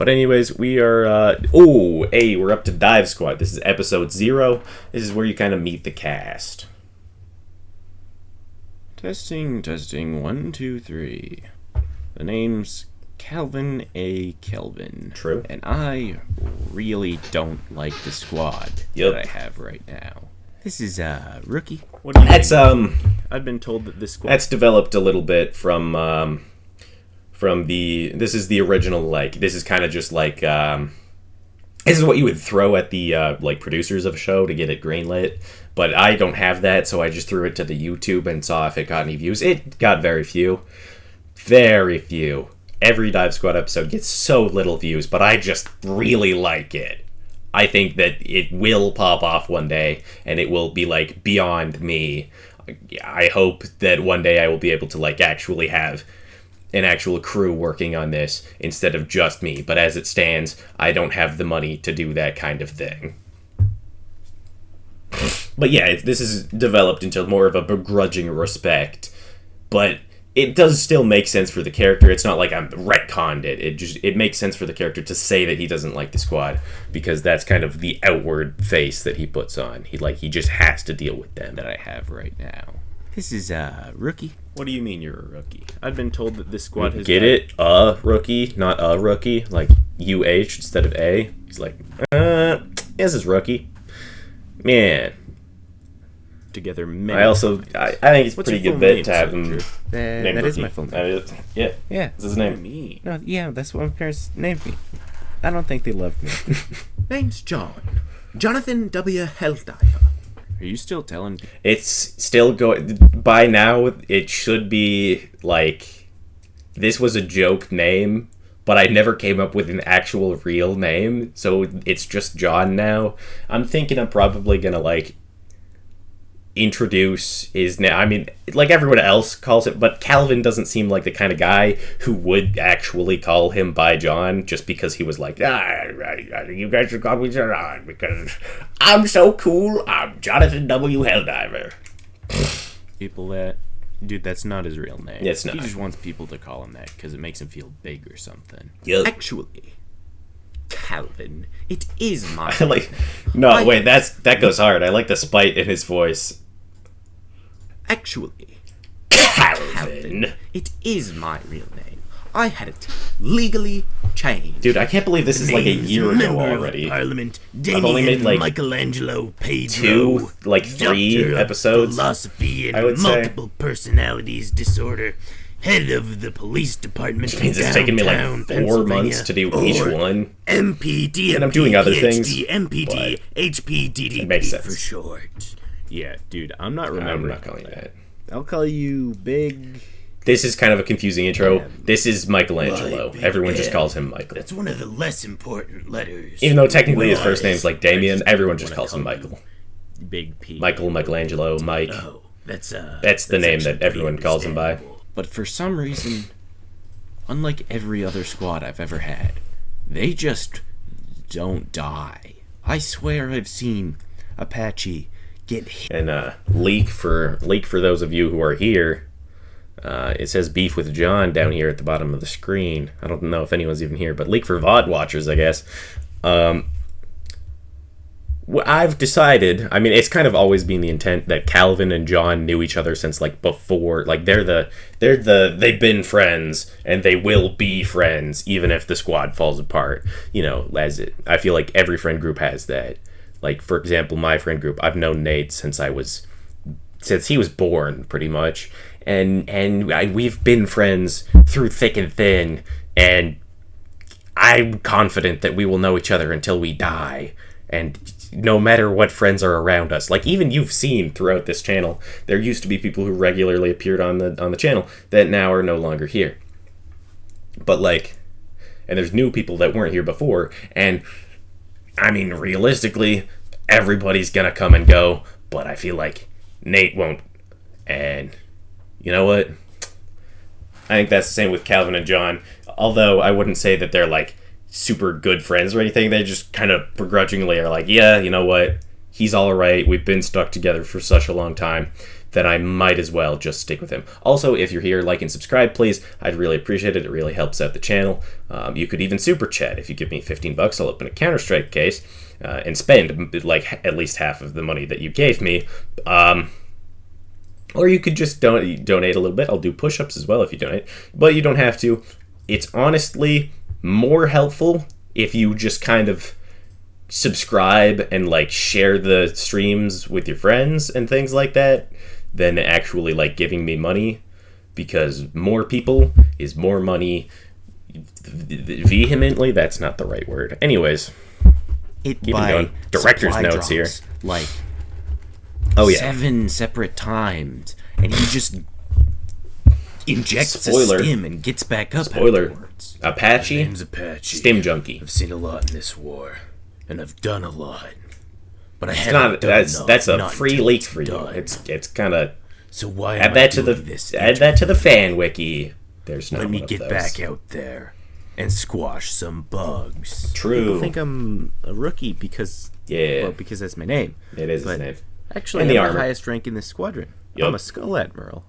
But anyways, we are, we're up to Dive Squad. This is episode 0. This is where you kind of meet the cast. Testing, 1, 2, 3. The name's Calvin A. Kelvin. True. And I really don't like the squad that I have right now. This is, Rookie. What do you That's, mean? I've been told that this squad... That's developed a little bit from the... This is the original, like, this is kind of just like, this is what you would throw at the, producers of a show to get it greenlit. But I don't have that, so I just threw it to the YouTube and saw if it got any views. It got very few. Very few. Every Dive Squad episode gets so little views, but I just really like it. I think that it will pop off one day, and it will be, like, beyond me. I hope that one day I will be able to, like, actually have an actual crew working on this instead of just me. But as it stands, I don't have the money to do that kind of thing. But yeah, this is developed into more of a begrudging respect. But it does still make sense for the character. It's not like I'm retconned it. It makes sense for the character to say that he doesn't like the squad, because that's kind of the outward face that he puts on. He just has to deal with them. that I have right now. This is, Rookie. What do you mean you're a rookie? I've been told that this squad has... Get it? A rookie, not a rookie. Like UH instead of A. He's like, this is rookie. Man. Together many I think it's a pretty good bit to have him. That is my full name. Yeah. Yeah. This is his name. No, yeah, that's what my parents named me. I don't think they loved me. Name's John. Jonathan W. Helldiver. Are you still telling me? It's still going. By now, it should be like, this was a joke name, but I never came up with an actual real name, so it's just John now. I'm thinking I'm probably gonna, like, introduce his name. I mean, like everyone else calls it, but Calvin doesn't seem like the kind of guy who would actually call him by John just because he was like, you guys should call me John because I'm so cool. I'm Jonathan W. Helldiver. People that... Dude, that's not his real name. It's not. He just wants people to call him that because it makes him feel big or something. Yep. Actually, Calvin, it is my... that goes hard. I like the spite in his voice. Actually, Calvin. it is my real name. I had it legally changed. Dude, I can't believe this is like a year ago Member already. Of Parliament, I've only made like Michelangelo Pedro, 3 Doctor of episodes. Philosophy I and would say. multiple personalities disorder, head of the police department. Which means it's taken me like 4 months to do each one. MPD, and I'm doing other things. MPD, HPDD it makes sense for short. Yeah, dude, I'm not I'm remembering. not calling that. I'll call you Big... This is kind of a confusing intro. This is Michelangelo. Right, Big Everyone just M. calls him Michael. That's one of the less important letters. Even though technically his first Why? name's like Damien, everyone just wanna calls him call Michael. Big P. Michelangelo, Mike. Oh, that's the name that actually everyone calls him by. understandable. But for some reason, unlike every other squad I've ever had, they just don't die. I swear I've seen Apache get hit. And leak for those of you who are here. It says beef with John down here at the bottom of the screen. I don't know if anyone's even here, but leak for VOD watchers, I guess. I've decided, I mean, it's kind of always been the intent that Calvin and John knew each other since like before, like they've been friends and they will be friends even if the squad falls apart. You know, I feel like every friend group has that. Like, for example, my friend group, I've known Nate since he was born, pretty much. And we've been friends through thick and thin, and I'm confident that we will know each other until we die. And no matter what friends are around us, like even you've seen throughout this channel, there used to be people who regularly appeared on the channel that now are no longer here. But like, and there's new people that weren't here before, and I mean, realistically, everybody's gonna come and go, but I feel like Nate won't. And you know what? I think that's the same with Calvin and John. Although I wouldn't say that they're like super good friends or anything. They just kind of begrudgingly are like, yeah, you know what? He's all right. We've been stuck together for such a long time then I might as well just stick with him. Also, if you're here, like and subscribe, please. I'd really appreciate it. It really helps out the channel. You could even super chat. If you give me $15, I'll open a Counter-Strike case and spend like at least half of the money that you gave me. Or you could just donate a little bit. I'll do push-ups as well if you donate, but you don't have to. It's honestly more helpful if you just kind of subscribe and like share the streams with your friends and things like that than actually like giving me money, because more people is more money. Vehemently, that's not the right word. Anyways, Keeping going. Director's notes here. Like, oh yeah, 7 separate times, and he just injects Spoiler. a stim and gets back up Spoiler. afterwards. My name's Apache. Stim junkie. I've seen a lot in this war, and I've done a lot. But I It's haven't not. done That's enough, that's a not free until leak it's for you. done. It's kind of So why am add I that to doing this? add that to the fan wiki. There's not Let me one of get those. back out there and squash some bugs. True. People think I'm a rookie because because that's my name. It is his but name. Actually, And I'm the the armor. highest rank in this squadron. Yup. I'm a Skull Admiral.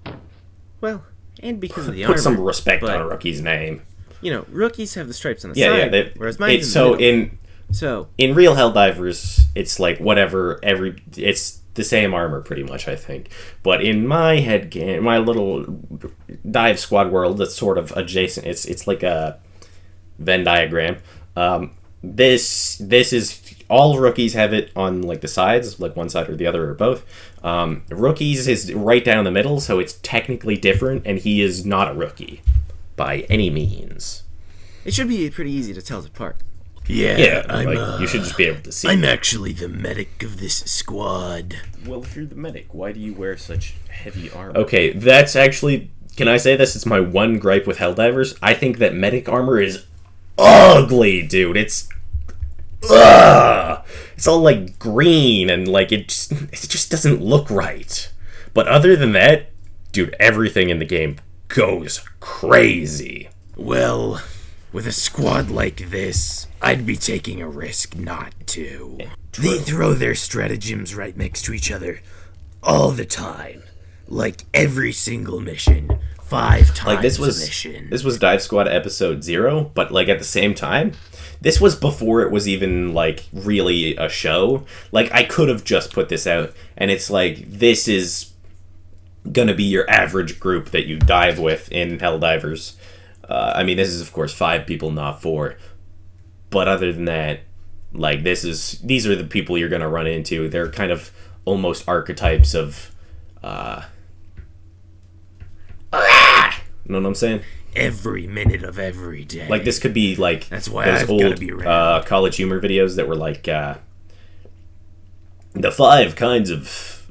Well, and because of the Put armor. some respect but, on a rookie's name. You know, rookies have the stripes on the Yeah, side, yeah. whereas mine's So in the middle. So in real Helldivers, it's like whatever it's the same armor pretty much, I think. But in my head game, my little dive squad world, that's sort of adjacent. It's like a Venn diagram. This is all rookies have it on like the sides, like one side or the other or both. Rookies is right down the middle, so it's technically different, and he is not a rookie by any means. it should be pretty easy to tell it apart. Yeah, I'm, like you should just be able to see. I'm actually the medic of this squad. Well, if you're the medic, why do you wear such heavy armor? Okay, that's actually. Can I say this? It's my one gripe with Helldivers. I think that medic armor is ugly, dude. It's it's all like green and like it just doesn't look right. But other than that, dude, everything in the game goes crazy. Well, with a squad like this, I'd be taking a risk not to. They throw their stratagems right next to each other all the time. Like every single mission. 5 times Like this a was mission. Dive Squad episode 0, but like at the same time, this was before it was even like really a show. Like I could have just put this out, and it's like this is gonna be your average group that you dive with in Helldivers. I mean, this is of course 5 people, not 4. But other than that, like these are the people you're gonna run into. They're kind of almost archetypes of. You know what I'm saying? Every minute of every day. Like this could be like That's why those I've old gotta be around. college humor videos that were like the 5 kinds of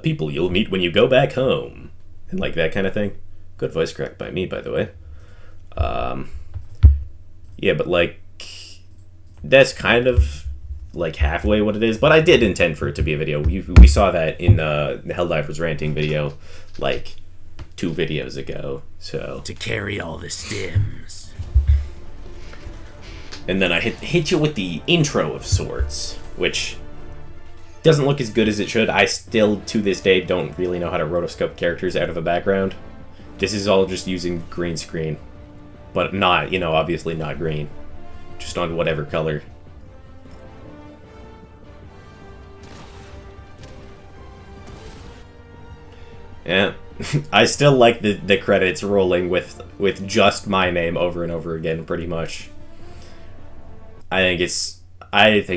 people you'll meet when you go back home, and like that kind of thing. Good voice crack by me, by the way. Yeah, but like that's kind of like halfway what it is. But I did intend for it to be a video. We saw that in the Helldivers ranting video, like 2 videos ago. So to carry all the stims. and then I hit you with the intro of sorts, which doesn't look as good as it should. I still, to this day, don't really know how to rotoscope characters out of a background. This is all just using green screen. But not, obviously not green. Just on whatever color. Yeah. I still like the credits rolling with just my name over and over again, pretty much. I think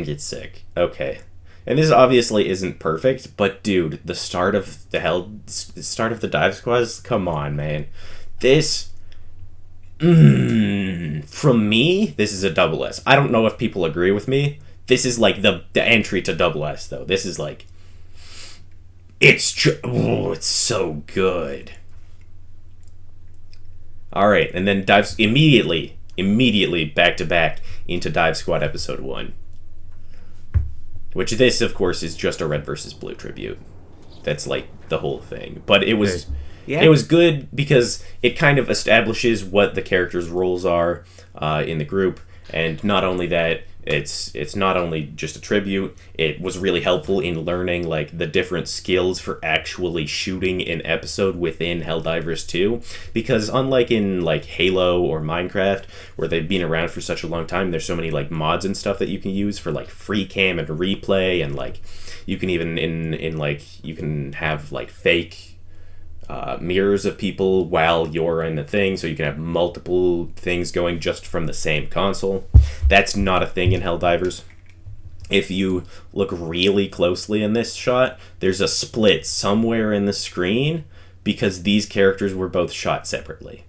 it's sick. Okay. And this obviously isn't perfect, but dude, the start of the dive squads, come on, man. This from me, this is a double S. I don't know if people agree with me. This is like the entry to double S though. This is like it's so good. All right, and then dives immediately back to back into Dive Squad episode 1. Which this, of course, is just a red versus blue tribute. That's like the whole thing. But it was it was good because it kind of establishes what the characters' roles are in the group. And not only that, it's not only just a tribute, it was really helpful in learning like the different skills for actually shooting an episode within Helldivers 2, because unlike in like Halo or Minecraft where they've been around for such a long time, there's so many like mods and stuff that you can use for like free cam and replay, and like you can even in like you can have like fake mirrors of people while you're in the thing, so you can have multiple things going just from the same console. That's not a thing in Helldivers. If you look really closely in this shot, there's a split somewhere in the screen because these characters were both shot separately.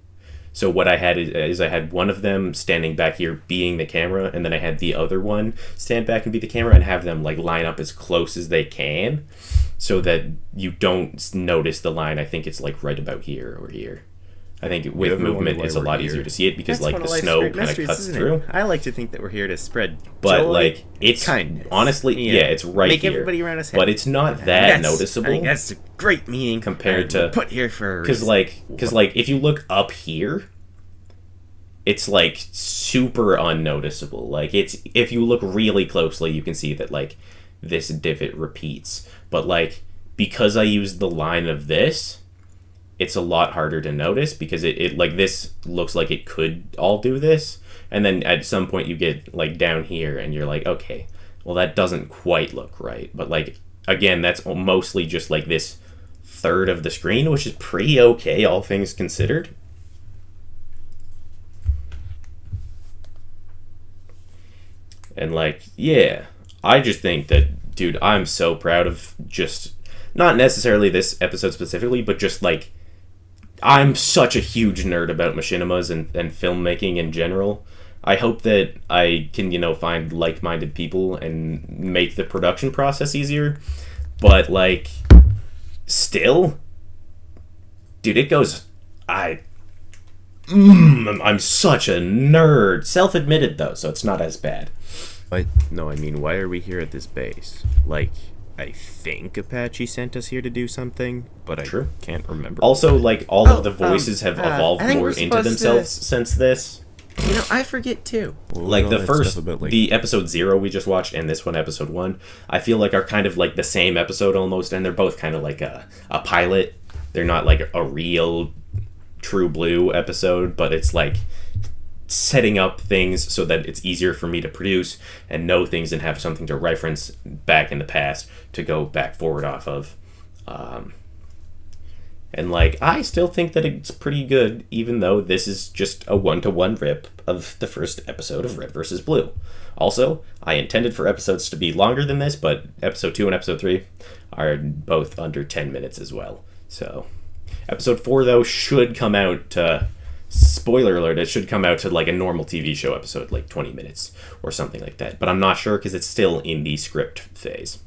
So what I had is I had one of them standing back here being the camera, and then I had the other one stand back and be the camera, and have them like line up as close as they can so that you don't notice the line. I think it's like right about here or here. I think with movement it's a lot easier to see it because like the snow kind of cuts through. I like to think that we're here to spread but joy, like it's kindness. Honestly, yeah, it's right Make here. everybody around us happy. But it's not that noticeable. I think that's a great meaning compared to put here for because like if you look up here, it's like super unnoticeable. Like it's if you look really closely, you can see that like this divot repeats. But like because I used the line of this, it's a lot harder to notice because it like this looks like it could all do this, and then at some point you get like down here and you're like, okay, well that doesn't quite look right. But like again, that's mostly just like this third of the screen, which is pretty okay all things considered. And like, yeah, I just think that, dude, I'm so proud of just not necessarily this episode specifically, but just like I'm such a huge nerd about machinimas and filmmaking in general. I hope that I can, find like-minded people and make the production process easier. But like, still, dude, it goes. I'm such a nerd. Self-admitted though, so it's not as bad. No, I mean, why are we here at this base? Like, I think Apache sent us here to do something, but I can't remember. Also, like, all of the voices have evolved more into themselves since this. I forget too. Like, the episode 0 we just watched and this one, episode 1, I feel like are kind of like the same episode almost, and they're both kind of like a pilot. They're not like a real True Blue episode, but it's like setting up things so that it's easier for me to produce and know things and have something to reference back in the past to go back forward off of. And like, I still think that it's pretty good, even though this is just a 1-to-1 rip of the first episode of Red vs. Blue. Also, I intended for episodes to be longer than this, but episode 2 and episode 3 are both under 10 minutes as well. So episode 4 though should come out spoiler alert, it should come out to like a normal TV show episode, like 20 minutes or something like that. But I'm not sure because it's still in the script phase.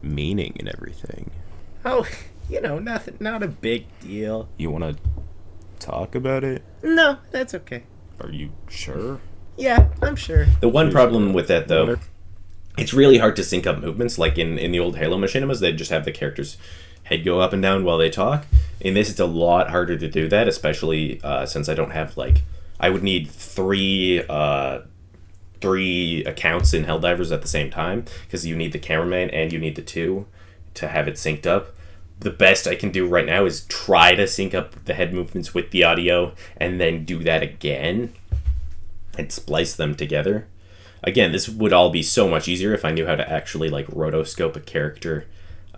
Meaning and everything. Oh, nothing, not a big deal. You want to talk about it? No, that's okay. Are you sure? Yeah, I'm sure. The one problem with that, though, it's really hard to sync up movements. Like in the old Halo machinimas, they'd just have the character's head go up and down while they talk. In this, it's a lot harder to do that, especially since I don't have, like... I would need three accounts in Helldivers at the same time, because you need the cameraman and you need the two to have it synced up. The best I can do right now is try to sync up the head movements with the audio, and then do that again, and splice them together. Again, this would all be so much easier if I knew how to actually, like, rotoscope a character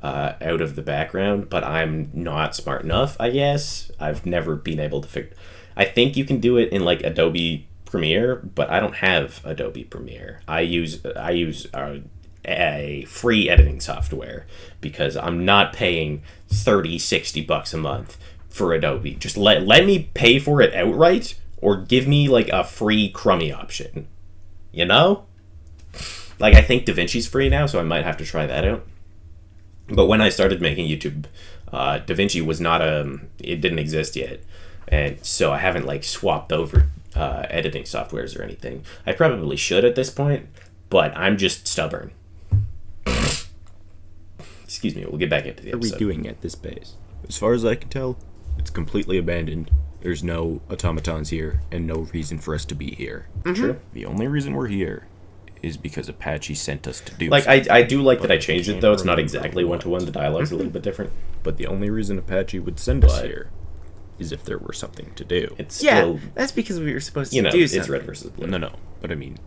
out of the background, but I'm not smart enough, I guess. I've never been able to figure... I think you can do it in, like, Adobe Premiere, but I don't have Adobe Premiere. I use a free editing software because I'm not paying $30-$60 a month for Adobe. Just let me pay for it outright, or give me, like, a free crummy option. Like, I think DaVinci's free now, so I might have to try that out. But when I started making YouTube, DaVinci was not it didn't exist yet, and so I haven't like swapped over editing softwares or anything. I probably should at this point, but I'm just stubborn. Excuse me. We'll get back into the episode. What are we doing at this base? As far as I can tell, it's completely abandoned. There's no automatons here, and no reason for us to be here. True. The only reason we're here is because Apache sent us to do Like, something. I do like that I changed it, can't though. It's not remember exactly what. one-to-one. The dialogue's a little bit different. But the only reason Apache would send us But- here is if there were something to do. It's Yeah, still, that's because we were supposed to you know, do it's something. red versus blue. No, but I mean,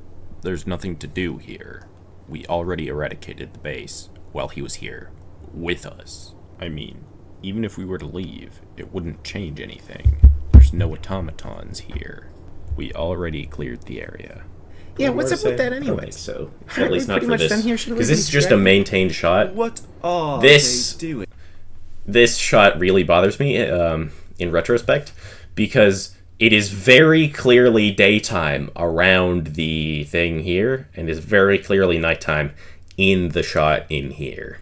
there's nothing to do here. We already eradicated the base while he was here with us. I mean, even if we were to leave, it wouldn't change anything. There's no automatons here. We already cleared the area. Yeah, what's up with that I don't anyway? think so. Aren't At least we not pretty for much this. done here? Shouldn't we Because be this is just a distracted? maintained shot. What are This- they doing? This shot really bothers me in retrospect because it is very clearly daytime around the thing here and is very clearly nighttime in the shot in here.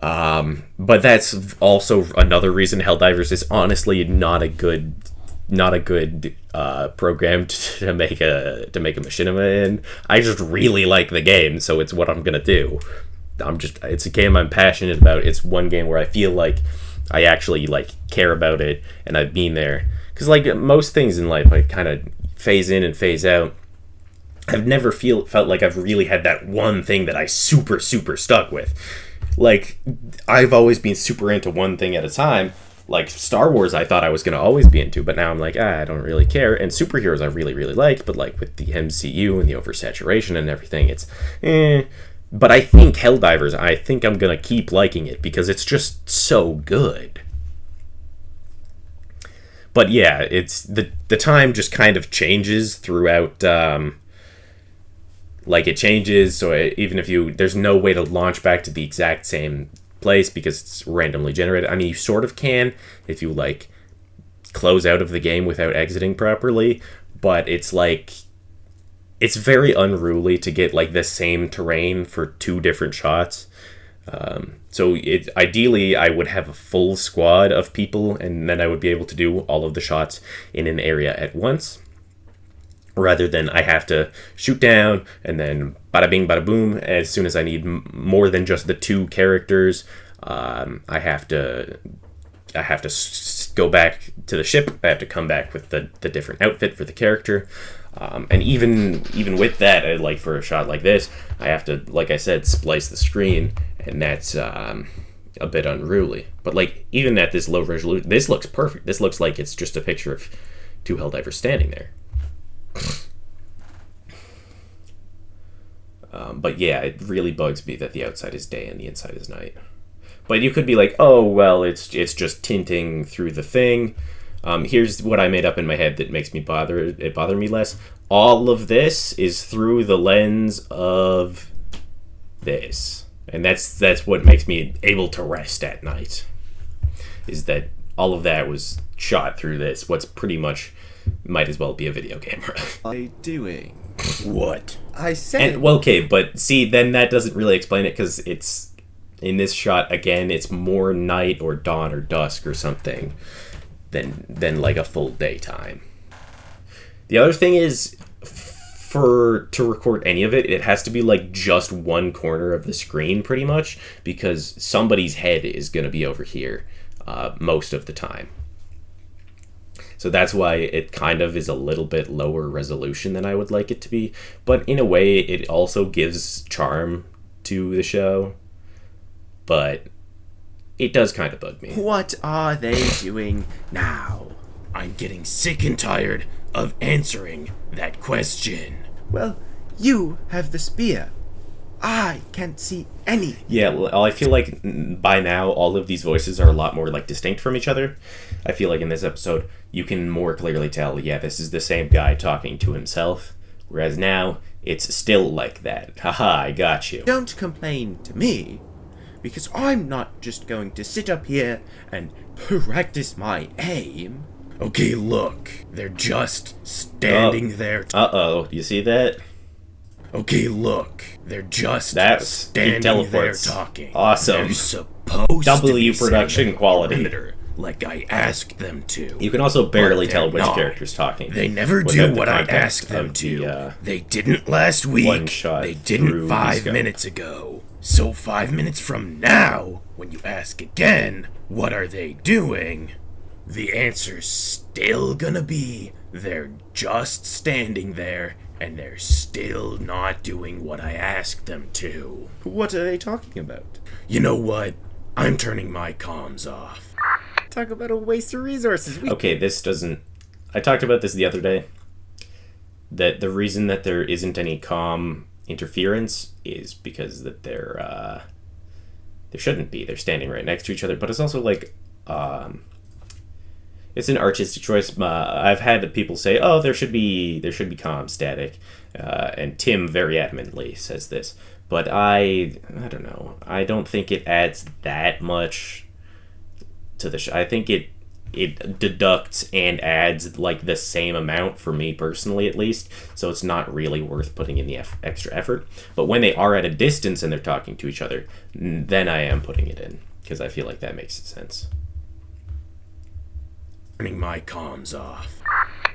But that's also another reason Helldivers is honestly not a good program to make a machinima in. I just really like the game, so it's what I'm gonna do. It's a game I'm passionate about. It's one game where I feel like I actually like care about it, and I've been there. Because like most things in life, I kind of phase in and phase out. I've never felt like I've really had that one thing that I super stuck with. Like, I've always been super into one thing at a time. Like, Star Wars I thought I was going to always be into, but now I'm like, I don't really care. And superheroes I really like, but like with the MCU and the oversaturation and everything, it's But I think Helldivers, I think I'm going to keep liking it because it's just so good. But yeah, it's the time just kind of changes throughout. Like it changes, so even if there's no way to launch back to the exact same place because it's randomly generated. I mean, you sort of can if you like close out of the game without exiting properly, but it's like it's very unruly to get like the same terrain for two different shots. So ideally I would have a full squad of people, and then I would be able to do all of the shots in an area at once, rather than I have to shoot down and then bada bing bada boom. As soon as I need more than just the two characters, I have to go back to the ship. I have to come back with the different outfit for the character. And even with that, like for a shot like this, I have to, like I said, splice the screen, and that's a bit unruly. But like even at this low resolution, this looks perfect. This looks like it's just a picture of two Helldivers standing there. But yeah, it really bugs me that the outside is day and the inside is night. But you could be like, oh well, it's just tinting through the thing. Here's what I made up in my head that makes me bother me less. All of this is through the lens of this, and that's what makes me able to rest at night. Is that all of that was shot through this? What's pretty much might as well be a video camera. What are they doing? What? I said And well, okay, but see, then that doesn't really explain it because it's in this shot again. It's more night or dawn or dusk or something than like a full daytime. The other thing is, to record any of it, it has to be like just one corner of the screen pretty much, because somebody's head is going to be over here most of the time. So that's why it kind of is a little bit lower resolution than I would like it to be. But in a way, it also gives charm to the show. But it does kind of bug me. What are they doing now? I'm getting sick and tired of answering that question. Well, you have the spear. I can't see any. Yeah, well, I feel like by now all of these voices are a lot more like distinct from each other. I feel like in this episode you can more clearly tell, yeah, this is the same guy talking to himself. Whereas now it's still like that. Haha, I got you. Don't complain to me, because I'm not just going to sit up here and practice my aim. Okay, look. They're just standing there. Uh-oh, you see that? Okay, look. They're just That's standing there teleports. talking. Awesome. They're supposed to W be production standing quality. perimeter, like I asked them to. You can also barely But tell they're which not. character's talking. They never without do the what I context ask them of to. the, They didn't last one week. shot They through didn't the 5 scope. minutes ago. So 5 minutes from now, when you ask again, what are they doing? the answer's still gonna be they're just standing there and they're still not doing what I asked them to. What are they talking about? You know what? I'm turning my comms off. Talk about a waste of resources. Okay, this doesn't... I talked about this the other day. That the reason that there isn't any comm interference is because that there shouldn't be. They're standing right next to each other, but it's also like... it's an artistic choice. I've had people say, "Oh, there should be comm static," and Tim very adamantly says this. But I don't know. I don't think it adds that much to the show. I think it deducts and adds like the same amount for me personally, at least. So it's not really worth putting in the extra effort. But when they are at a distance and they're talking to each other, then I am putting it in because I feel like that makes sense. Turning my comms off.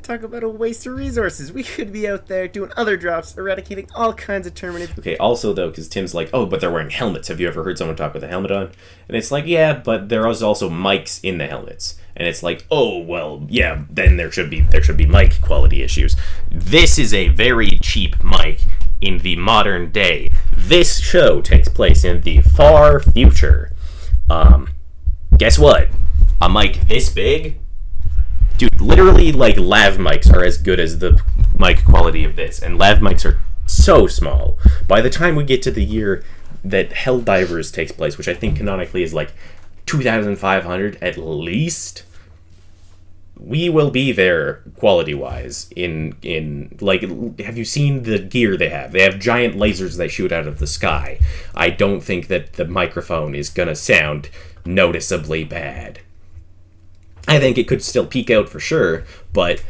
Talk about a waste of resources. We could be out there doing other drops, eradicating all kinds of terminids. Okay, also though, because Tim's like, oh, but they're wearing helmets. Have you ever heard someone talk with a helmet on? And it's like, yeah, but there is also mics in the helmets. And it's like, oh, well, yeah, then there should be mic quality issues. This is a very cheap mic in the modern day. This show takes place in the far future. Guess what? A mic this big? Dude, literally, like, lav mics are as good as the mic quality of this, and lav mics are so small. By the time we get to the year that Helldivers takes place, which I think canonically is like 2,500 at least, we will be there quality-wise. Like, have you seen the gear they have? They have giant lasers they shoot out of the sky. I don't think that the microphone is gonna sound noticeably bad. I think it could still peak out for sure, but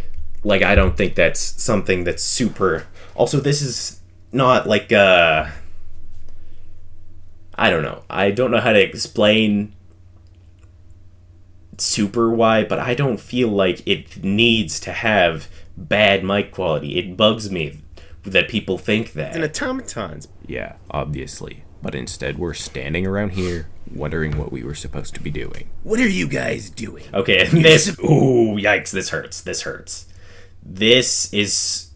like I don't think that's something that's super. Also, this is not like I don't know. I don't know how to explain super why, but I don't feel like it needs to have bad mic quality. It bugs me that people think that. And automatons. Yeah, obviously. But instead we're standing around here wondering what we were supposed to be doing. What are you guys doing? Okay, and this... Ooh, yikes, this hurts. This hurts. This is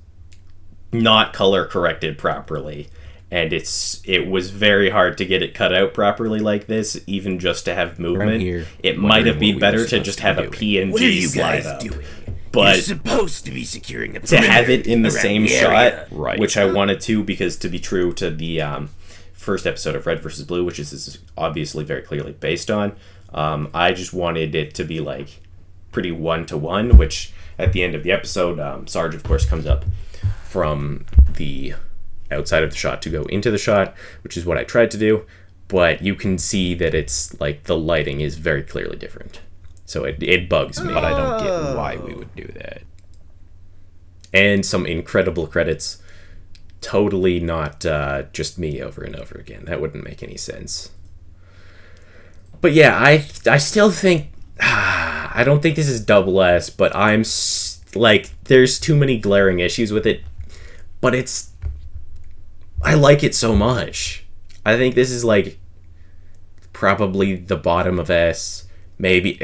not color corrected properly. And it was very hard to get it cut out properly like this, even just to have movement. Here, it might have been better to just have a PNG what are you slide guys up. doing? But you're supposed to be securing the to have it in the same shot, Right. which I wanted to, because to be true to the first episode of Red vs. Blue, which this is obviously very clearly based on, I just wanted it to be like pretty one-to-one, which at the end of the episode, Sarge, of course, comes up from the outside of the shot to go into the shot, which is what I tried to do, but you can see that it's like the lighting is very clearly different. So it bugs me. But I don't get why we would do that. And some incredible credits. Totally not just me over and over again. That wouldn't make any sense. But yeah, I still think... I don't think this is double S, but I'm... like, there's too many glaring issues with it. But it's... I like it so much. I think this is, like, probably the bottom of S. Maybe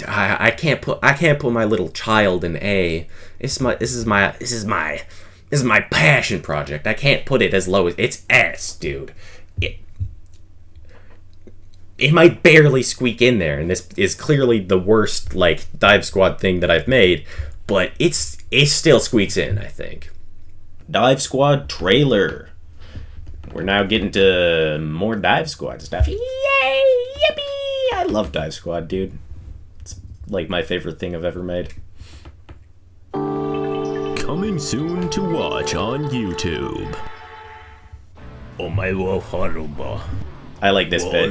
I can't put my little child in A. This is my passion project. I can't put it as low as it's S, dude. It might barely squeak in there, and this is clearly the worst like Dive Squad thing that I've made, but it still squeaks in, I think. Dive Squad trailer. We're now getting to more Dive Squad stuff. Yay! Yippee! I love Dive Squad, dude. It's like my favorite thing I've ever made. Coming soon to watch on YouTube. I like this bit.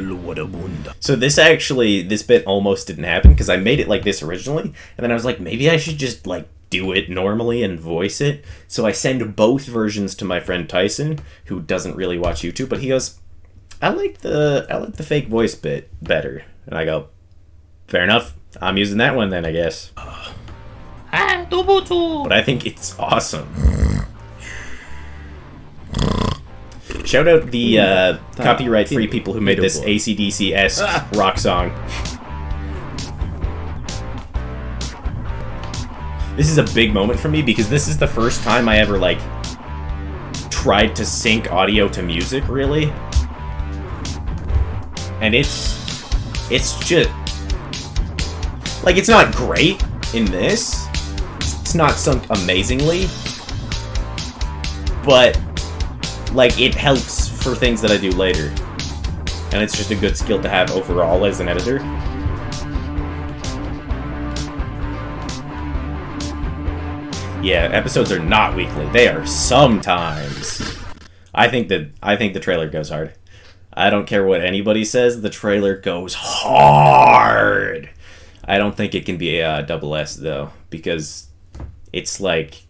So this bit almost didn't happen because I made it like this originally, and then I was like, maybe I should just like do it normally and voice it. So I send both versions to my friend Tyson, who doesn't really watch YouTube, but he goes, I like the fake voice bit better. And I go, fair enough. I'm using that one then, I guess. But I think it's awesome. Shout out the copyright-free people who made this AC/DC-esque rock song. this is a big moment for me because this is the first time I ever, like, tried to sync audio to music, really. And it's just, like, it's not great in this. It's not sunk amazingly. But, like, it helps for things that I do later. And it's just a good skill to have overall as an editor. Yeah, episodes are not weekly. They are sometimes. I think the trailer goes hard. I don't care what anybody says, the trailer goes hard. I don't think it can be a double S though, because it's like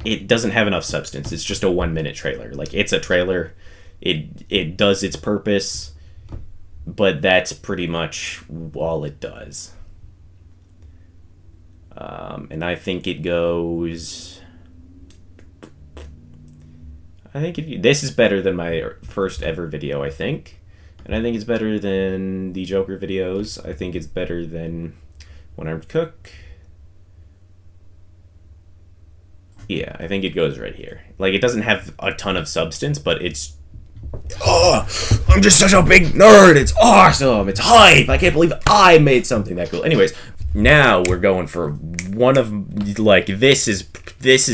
it doesn't have enough substance. It's just a 1 minute trailer. Like, it's a trailer. It does its purpose, but that's pretty much all it does. And I think it goes... this is better than my first ever video, I think. And I think it's better than the Joker videos. I think it's better than One Armed Cook. Yeah, I think it goes right here. Like, it doesn't have a ton of substance, but it's... Oh, I'm just such a big nerd. It's awesome. It's hype. I can't believe I made something that cool. Anyways, now we're going for one of, like, this is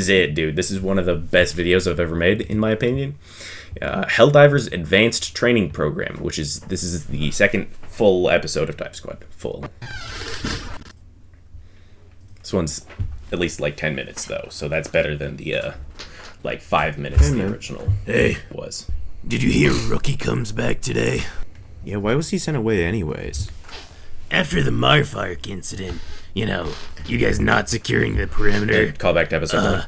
it, dude. This is one of the best videos I've ever made, in my opinion. Helldivers Advanced Training Program, this is the second full episode of Dive Squad. Full. This one's at least like 10 minutes though, so that's better than the like 5 minutes the original was. Did you hear Rookie comes back today? Yeah, why was he sent away anyways? After the Marfark incident, you know, you guys not securing the perimeter. Call back to episode 1.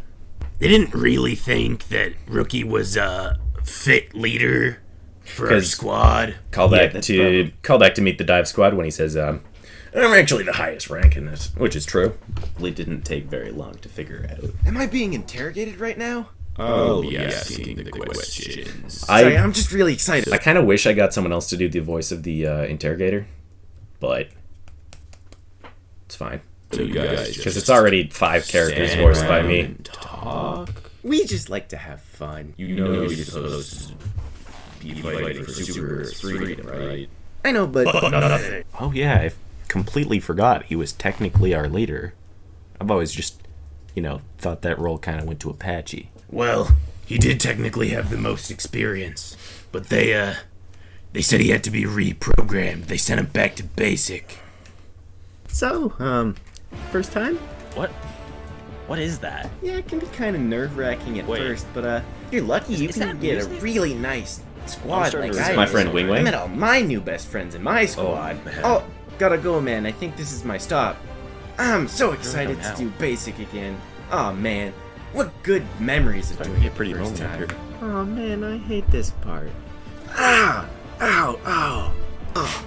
They didn't really think that Rookie was a fit leader for our squad. Call back to Meet the Dive Squad when he says, I'm actually the highest rank in this, which is true. It didn't take very long to figure out. Am I being interrogated right now? Oh, yes, asking the questions. Sorry, I'm just really excited. I kind of wish I got someone else to do the voice of the interrogator, but it's fine. So you guys because it's already 5 characters voiced by me. Talk. We just like to have fun. You know you're supposed to be fighting for superheroes' freedom, right? I know, but Nothing. Oh yeah, I completely forgot he was technically our leader. I've always just, thought that role kind of went to Apache. Well, he did technically have the most experience, but they said he had to be reprogrammed. They sent him back to basic. So, first time? What is that? Yeah, it can be kind of nerve-wracking at Wait. first, but if you're lucky, you is can that get music? a really nice squad starting like to I This is my did. friend Wing I Wing. met all my new best friends in my squad. man. Oh, gotta go, man. I think this is my stop. I'm so excited go to now. do basic again. Oh man, what good memories of doing it pretty the first moment time. here. Oh man, I hate this part. Ah! Ow! Ow! Oh.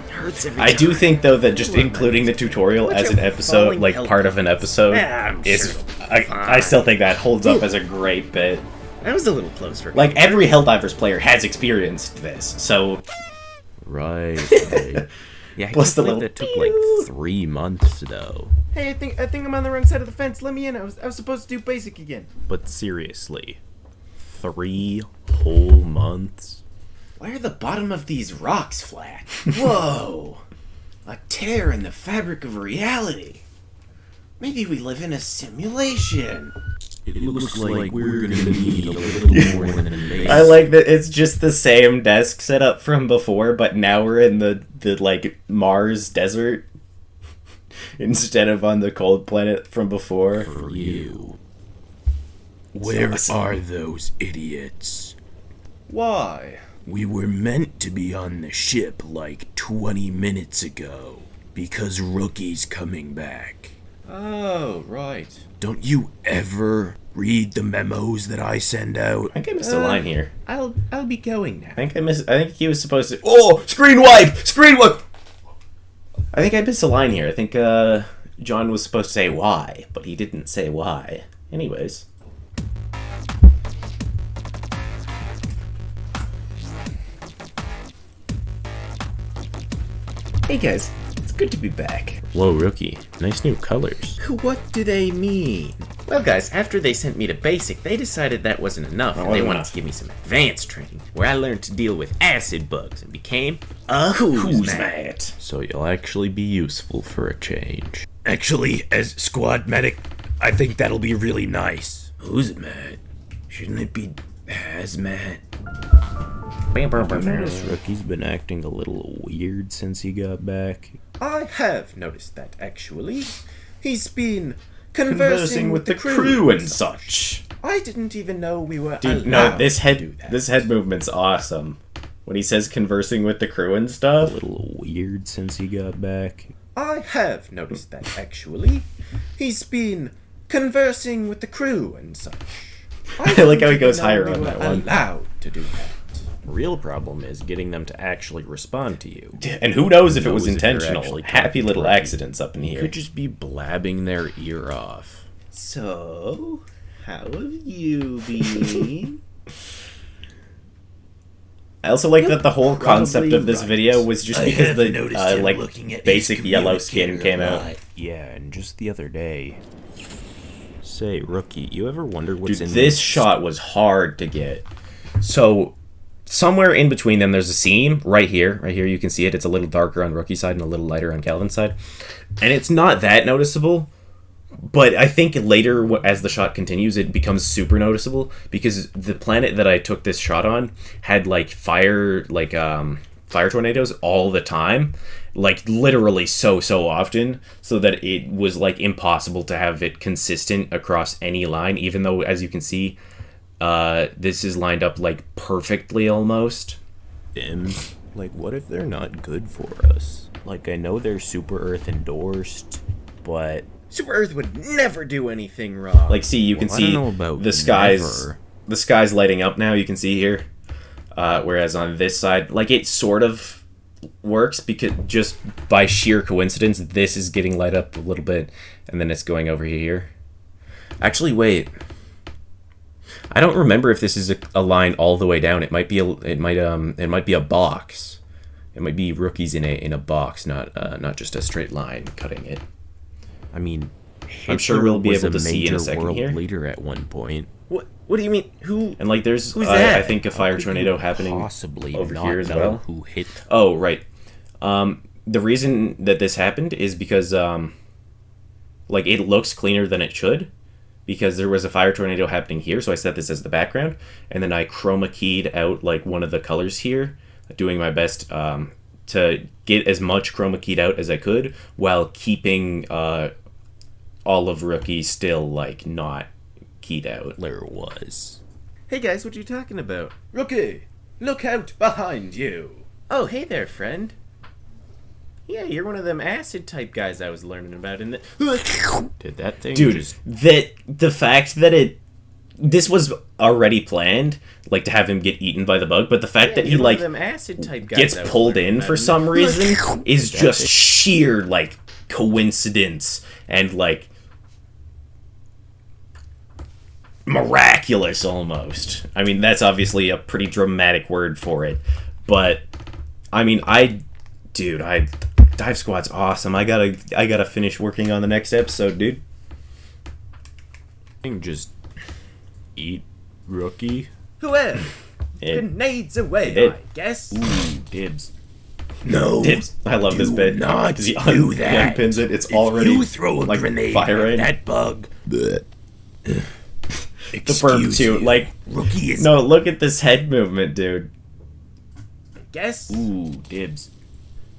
Hurts every I do time. think though that just including the tutorial Bunch as of an episode, falling like part of an episode, Yeah, I'm is sure I still think that holds up as a great bit. That was a little close for me. Like, every Helldivers player has experienced this, so Right. Yeah, I Plus can't the believe little that took like 3 months though. Hey, I think I'm on the wrong side of the fence. Let me in. I was supposed to do basic again. But seriously, 3 whole months? Why are the bottom of these rocks flat? Whoa! A tear in the fabric of reality. Maybe we live in a simulation. It looks like we're gonna need a little more than an base. I like that it's just the same desk setup from before, but now we're in the like Mars desert instead of on the cold planet from before. For you. Where are those idiots? Why? We were meant to be on the ship like 20 minutes ago because Rookie's coming back. Oh, right. Don't you ever read the memos that I send out? I think I missed a line here. I'll be going now. I think he was supposed to. Oh, screen wipe! Screen wipe! I think I missed a line here. I think John was supposed to say why, but he didn't say why. Anyways. Hey guys, it's good to be back. Whoa, Rookie. Nice new colors. What do they mean? Well, guys, after they sent me to basic, they decided that wasn't enough, and they wasn't wanted enough. to give me some advanced training, where I learned to deal with acid bugs and became a who's mat. So you'll actually be useful for a change. Actually, as squad medic, I think that'll be really nice. Who's mat? Shouldn't it be hazmat? Notice Rookie's been acting a little weird since he got back. I have noticed that, actually. He's been conversing with the crew and such. I didn't even know we were Dude, allowed no, this to head do that. this head movement's awesome. When he says conversing with the crew and stuff. A little weird since he got back. I have noticed that, actually. He's been conversing with the crew and such. I like how he didn't goes know higher we on were that one. allowed to do that. Real problem is getting them to actually respond to you. And who knows if it was Knows if you're intentional. actually Happy talking little right. accidents up in You here. could just be blabbing their ear off. So, how have you been? I also like that the whole concept of this video was just because the basic yellow skin came out. Yeah, and just the other day. Say, Rookie, you ever wonder what's Dude, in this shot was hard to get. So, somewhere in between them, there's a seam right here. Right here, you can see it. It's a little darker on Rookie's side and a little lighter on Calvin's side. And it's not that noticeable. But I think later, as the shot continues, it becomes super noticeable because the planet that I took this shot on had fire tornadoes all the time, literally so often, so that it was impossible to have it consistent across any line. Even though, as you can see, this is lined up perfectly almost. Dims. What if they're not good for us? I know they're Super Earth endorsed, but Super Earth would never do anything wrong. See, you can Well, I don't see know about the skies. never. The sky's lighting up now. You can see here. Whereas on this side, it sort of works because just by sheer coincidence, this is getting light up a little bit, and then it's going over here. Actually, wait. I don't remember if this is a line all the way down. It might be a box. It might be Rookies in a box, not just a straight line cutting it. I mean, I'm sure Hitler we'll be was able to see in a major second world here. leader at one point. What do you mean? Who? and there's Who's I that? think a fire tornado happening Possibly over not here as know well. who hit. Oh, right. The reason that this happened is because it looks cleaner than it should, because there was a fire tornado happening here. So I set this as the background, and then I chroma keyed out one of the colors here, doing my best to get as much chroma keyed out as I could while keeping all of Rookie still not keyed out. There was. Hey guys, what you talking about? Rookie, look out behind you. Oh, hey there, friend. Yeah, you're one of them acid type guys I was learning about in the. Did that thing Dude, just... the fact that this was already planned, to have him get eaten by the bug, but the fact that he you're one of them acid type guys gets I was pulled learning in about for in the- some reason is That just thing- sheer coincidence and miraculous almost. I mean, that's obviously a pretty dramatic word for it, but I mean, Dive Squad's awesome. I gotta finish working on the next episode, dude. Thing just eat Rookie. Whoever. It- Grenades away, it- I guess. Ooh, dibs. No, Dibs. I love this do bit. not 'Cause he do he that. unpins it. It's If already you throw a grenade firing. at that bug. The burp Excuse too. you. Rookie is No, look at this head movement, dude. Guess. Ooh, dibs.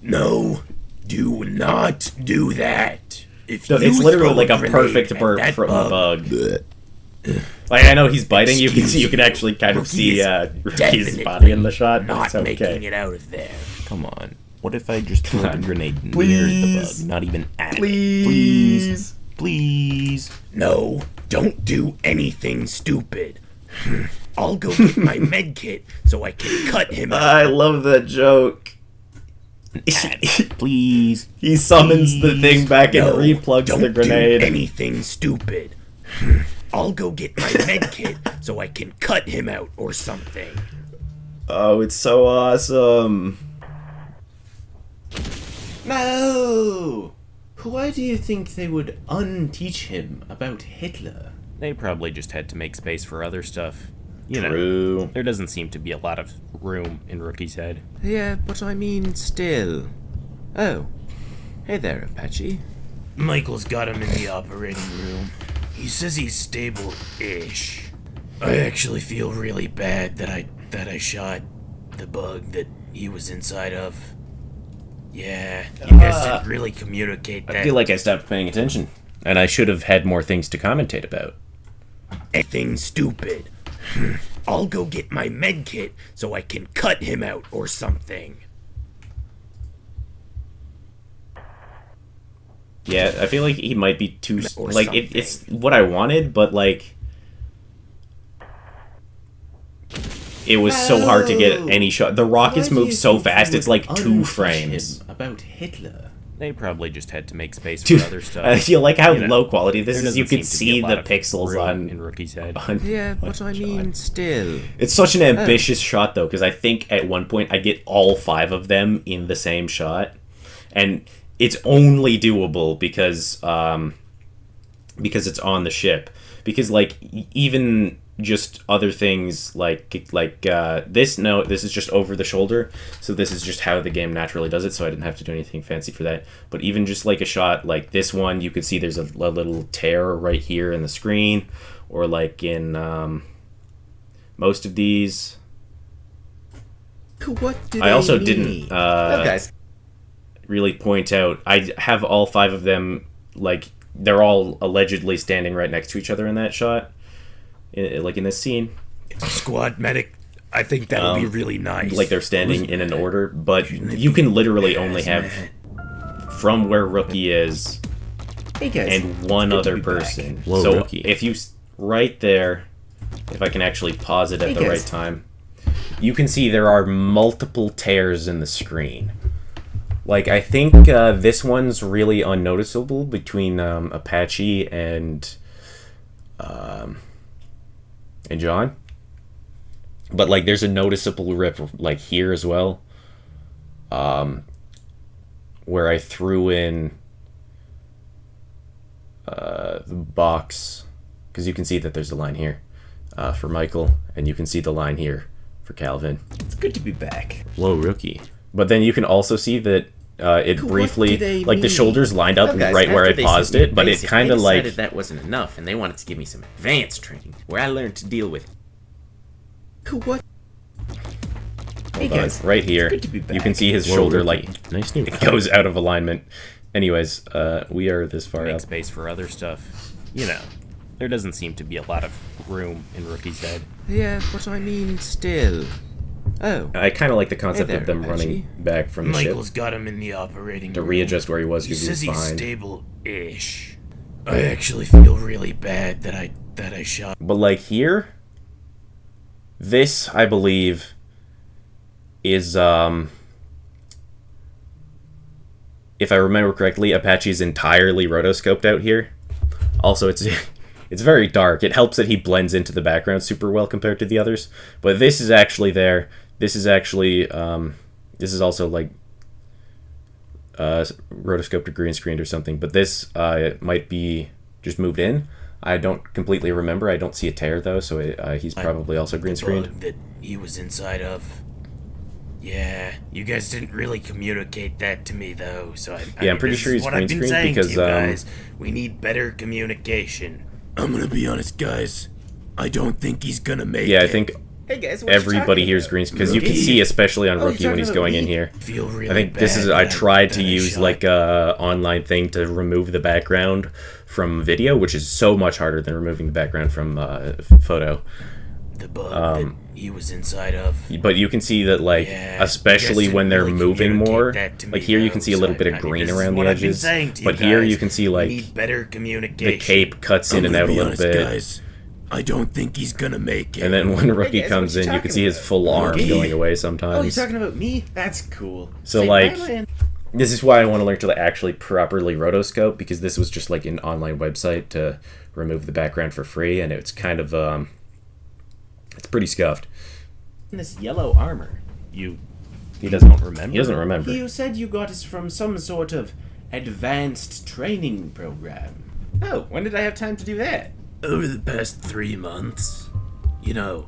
No, do not do that. If No, you it's literally throw a grenade perfect at burp that from the bug, bug. I know he's biting. You Excuse can actually kind of Rookie see is Rookie's definitely body in the shot. But not it's okay. making it out of there. Come on. What if I just threw a grenade near the Please. bug, not even at it? Please. Please. No, don't do anything stupid. I'll go get my med kit so I can cut him out. I love that joke. Please. He summons the thing back and No, replugs don't the grenade. do anything stupid. I'll go get my med kit so I can cut him out or something. Oh, it's so awesome. No. Why do you think they would unteach him about Hitler? They probably just had to make space for other stuff. You know, True. there doesn't seem to be a lot of room in Rookie's head. Yeah, but I mean, still. Oh. Hey there, Apache. Michael's got him in the operating room. He says he's stable-ish. I actually feel really bad that I shot the bug that he was inside of. Yeah, you guys didn't really communicate that. I feel like I stopped paying attention, and I should have had more things to commentate about. Anything stupid. I'll go get my med kit so I can cut him out or something. Yeah, I feel like he might be too... Or like, something. it's what I wanted, but, like... It was so hard to get any shot. The rockets move so fast, it's like 2 frames. About Hitler. They probably just had to make space Dude, for other stuff. I feel like how You know, low quality this there is. You doesn't can seem to be see a lot the of pixels room in Rookie's head. Yeah, but I mean, still. It's such an ambitious shot, though, because I think at one point I get all 5 of them in the same shot, and it's only doable because it's on the ship. Because like even just other things like this. No, this is just over the shoulder, so this is just how the game naturally does it. So I didn't have to do anything fancy for that. But even just like a shot like this one, you could see there's a little tear right here in the screen, or like in most of these. What did I also mean? didn't guys. really point out. I have all 5 of them, like they're all allegedly standing right next to each other in that shot, like in this scene. Squad medic, I think that'll be really nice. Like they're standing in an order, but you can literally only have from where Rookie is Hey guys. and one Good to other be person. back. Whoa, so Rookie. if you right there, if I can actually pause it at Hey, the guys. right time, you can see there are multiple tears in the screen. Like, I think this one's really unnoticeable between Apache and John. But, like, there's a noticeable rip, like, here as well. Where I threw in the box. Because you can see that there's a line here for Michael. And you can see the line here for Calvin. It's good to be back. Whoa, Rookie. But then you can also see that it briefly, do they like the mean? shoulders lined up Guys, right where I after they paused sent me it, but it basic, kind of they like, decided that wasn't enough, and they wanted to give me some advanced training where I learned to deal with. What? Hey hold on, guys. right here, Good to be you can back. see his Whoa, shoulder Rookie. like Nice new it goes out of alignment. Anyways, we are this far Make up. space for other stuff. You know, there doesn't seem to be a lot of room in Rookie's head. Yeah, but I mean, still. Oh. I kind of like the concept Hey of there, them Apache. running back from the Michael's ship got him in the operating to room. readjust where he was He because he was says he's behind. stable-ish. I actually feel really bad that I shot. But like here, this I believe is if I remember correctly, Apache's entirely rotoscoped out here. Also, it's it's very dark. It helps that he blends into the background super well compared to the others. But this is actually there. This is actually this is also like rotoscoped or green screened or something. But this might be just moved in. I don't completely remember. I don't see a tear though, so he's probably also green screened. Bug that he was inside of. Yeah, you guys didn't really communicate that to me though, so I'm pretty this sure is he's what green I've been screened saying because, to you guys. We need better communication. I'm gonna be honest, guys. I don't think he's gonna make Yeah, it. I think Hey guys, what everybody here's green because you can see, especially on Rookie when talking he's about going me? in here. Feel really I think this bad is. I that tried to that I use shot like a online thing to remove the background from video, which is so much harder than removing the background from photo. the bug that he was inside of. But you can see that, like, Yeah, especially you guys when they're didn't really moving communicate more. that to me, Like here, you though, can see a so little bit of mean, green this is around the what I've been edges. saying to you But here, guys. you can see We like need better communication. the cape cuts in I'm and gonna out a be little honest, bit. guys. I don't think he's gonna make it. And then when Rookie guys, comes what in, you you can see talking his about? full arm Rookie? going away Oh, you're sometimes. talking about me? That's cool. So, Say like, bye, man. This is why I want to learn to actually properly rotoscope, because this was just like an online website to remove the background for free, and it's kind of it's pretty scuffed. This yellow armor. You He doesn't remember? He doesn't remember. You said you got it from some sort of advanced training program. Oh, when did I have time to do that? Over the past 3 months. You know,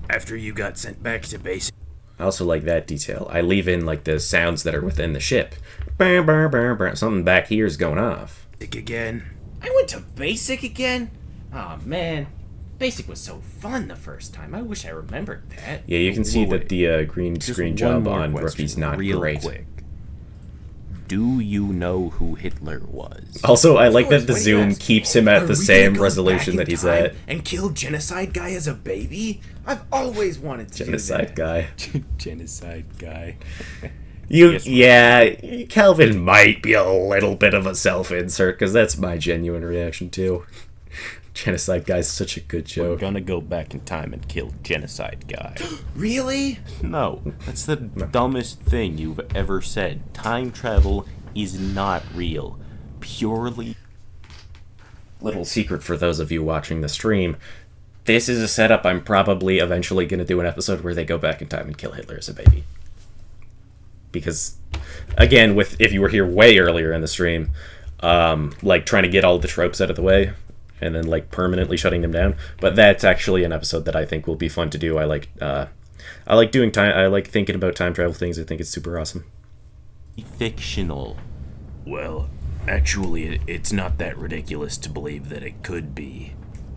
after you got sent back to base. I also like that detail. I leave in like the sounds that are within the ship. Brr, brr, brr, brr. Something back here is going off. Again. I went to basic again? Aw, man. Basic was so fun the first time. I wish I remembered that. Yeah, you can see Wait. that the green Just screen one job more on question, Rookie's not real great. quick. Do you know who Hitler was? Also, I like that the What do you zoom ask? keeps him at Are the we same gonna go resolution back that in he's time at. and kill Genocide Guy as a baby? I've always wanted to Genocide do that. guy. Genocide guy. Yeah, Calvin might be a little bit of a self-insert, because that's my genuine reaction, too. Genocide guy's such a good We're joke. gonna go back in time and kill Genocide guy. Really? No, that's the dumbest thing you've ever said. Time travel is not real. Purely. Little secret for those of you watching the stream. This is a setup I'm probably eventually going to do an episode where they go back in time and kill Hitler as a baby. Because, again, if you were here way earlier in the stream, like trying to get all the tropes out of the way and then like permanently shutting them down. But that's actually an episode that I think will be fun to do. I like doing time. I like thinking about time travel things. I think it's super awesome. Fictional. Well, actually, it's not that ridiculous to believe that it could be.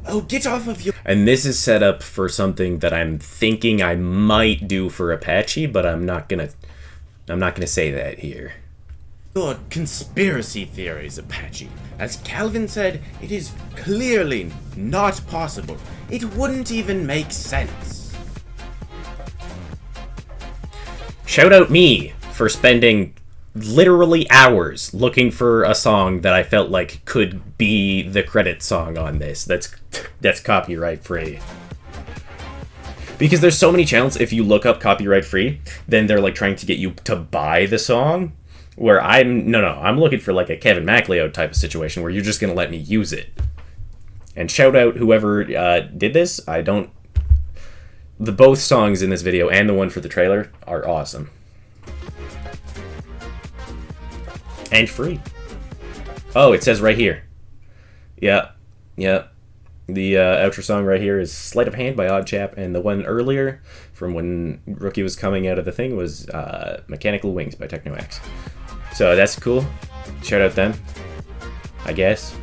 Oh, get off of your... And this is set up for something that I'm thinking I might do for Apache, but I'm not gonna say that here. Your conspiracy theories, Apache. As Calvin said, it is clearly not possible. It wouldn't even make sense. Shout out me for spending literally hours looking for a song that I felt like could be the credit song on this. That's copyright free. Because there's so many channels, if you look up copyright free, then they're like trying to get you to buy the song. Where I'm looking for like a Kevin MacLeod type of situation where you're just gonna let me use it. And shout out whoever did this. Both songs in this video and the one for the trailer are awesome. And free. Oh, it says right here. Yeah. The outro song right here is Sleight of Hand by Oddchap, and the one earlier from when Rookie was coming out of the thing was Mechanical Wings by TechnoX. So that's cool. Shout out them, I guess.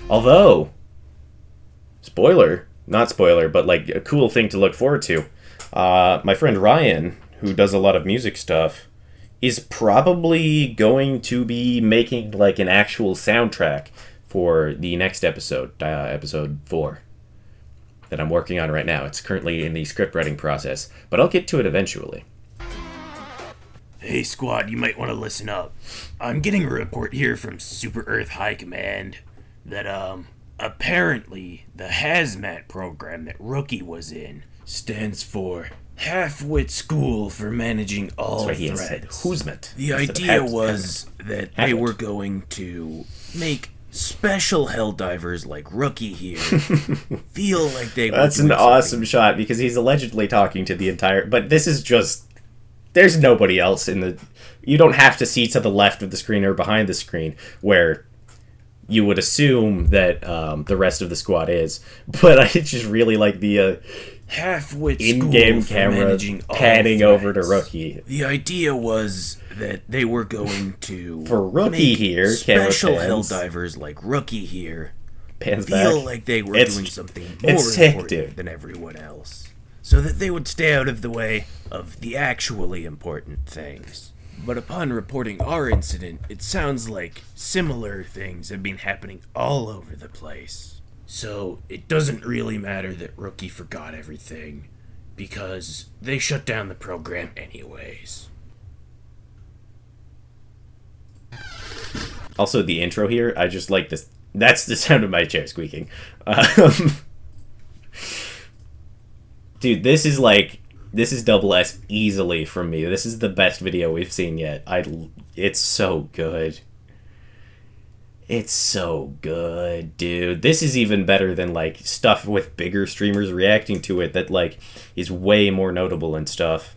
Although, not spoiler, but like a cool thing to look forward to. My friend Ryan, who does a lot of music stuff, is probably going to be making like an actual soundtrack for the next episode, episode 4, that I'm working on right now. It's currently in the script writing process, but I'll get to it eventually. Hey, squad, you might want to listen up. I'm getting a report here from Super Earth High Command that, apparently the hazmat program that Rookie was in stands for Half-Wit School for Managing All That's what he said. Threats. Who's meant? The idea was that they were going to make special helldivers like Rookie here feel like they were That's an doing awesome something. shot, because he's allegedly talking to the entire... But this is just... There's nobody else in the... You don't have to see to the left of the screen or behind the screen, where you would assume that the rest of the squad is. But I just really like the Half-Wit in-game School for camera Managing All panning over to Threats. Rookie. The idea was that they were going to For Rookie make here, camera special pans. helldivers like Rookie here Pans feel back. like they were It's- doing something more it's sick, important dude. than everyone else, so that they would stay out of the way of the actually important things. But upon reporting our incident, it sounds like similar things have been happening all over the place. So it doesn't really matter that Rookie forgot everything, because they shut down the program anyways. Also, the intro here, I just like this. That's the sound of my chair squeaking. Dude, this is double S easily from me. This is the best video we've seen yet. It's so good. It's so good, dude. This is even better than like stuff with bigger streamers reacting to it that like is way more notable and stuff.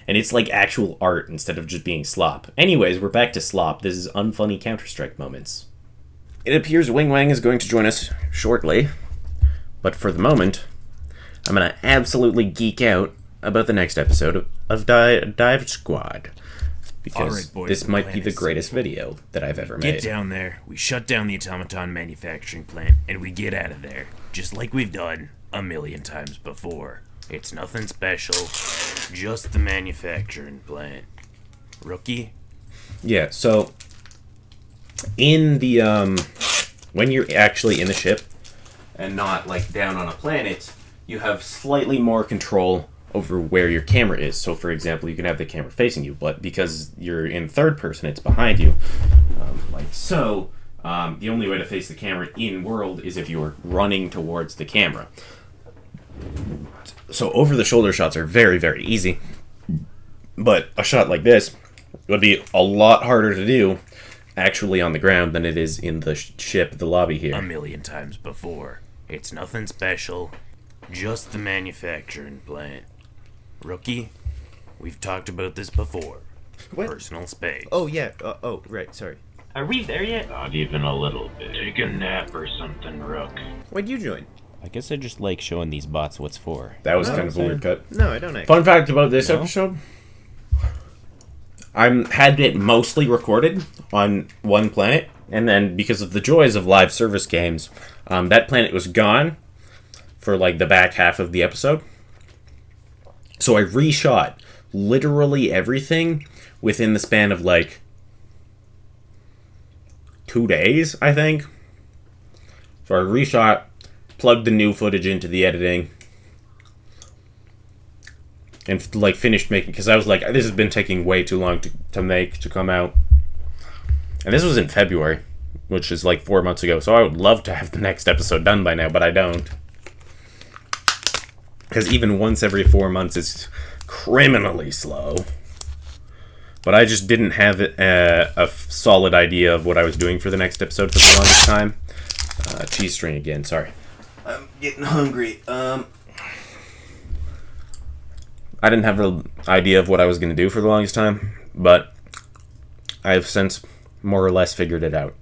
And it's like actual art instead of just being slop. Anyways, we're back to slop. This is unfunny Counter-Strike moments. It appears Wing Wang is going to join us shortly. But for the moment, I'm going to absolutely geek out about the next episode of Dive Squad. Because Alright, boys, this the might plan be the is greatest simple. video that I've ever Get made. down there, we shut down the automaton manufacturing plant, and we get out of there, just like we've done a million times before. It's nothing special, just the manufacturing plant. Rookie? Yeah, so in the when you're actually in the ship and not like down on a planet, you have slightly more control over where your camera is. So for example, you can have the camera facing you, but because you're in third person, it's behind you. Like so, the only way to face the camera in world is if you're running towards the camera. So over the shoulder shots are very, very easy. But a shot like this would be a lot harder to do actually on the ground than it is in the ship, the lobby A here. million times before. It's nothing special, just the manufacturing plant. Rookie? We've talked about this before. What? Personal space. Oh, yeah. Right. Sorry. Are we there yet? Not even a little bit. Take a nap or something, Rook. Why'd you join? I guess I just like showing these bots what's for. That was kind of a weird cut. No, I don't actually. Fun fact about this episode. I had it mostly recorded on one planet, and then because of the joys of live service games, that planet was gone for like the back half of the episode. So I reshot literally everything within the span of like 2 days, I think. So I reshot, plugged the new footage into the editing, and like finished making, because I was like, this has been taking way too long to come out. And this was in February, which is like 4 months ago. So I would love to have the next episode done by now, but I don't. Because even once every 4 months is criminally slow. But I just didn't have a solid idea of what I was doing for the next episode for the longest time. Cheese string again, sorry. I'm getting hungry. I didn't have an idea of what I was going to do for the longest time, but I've since more or less figured it out.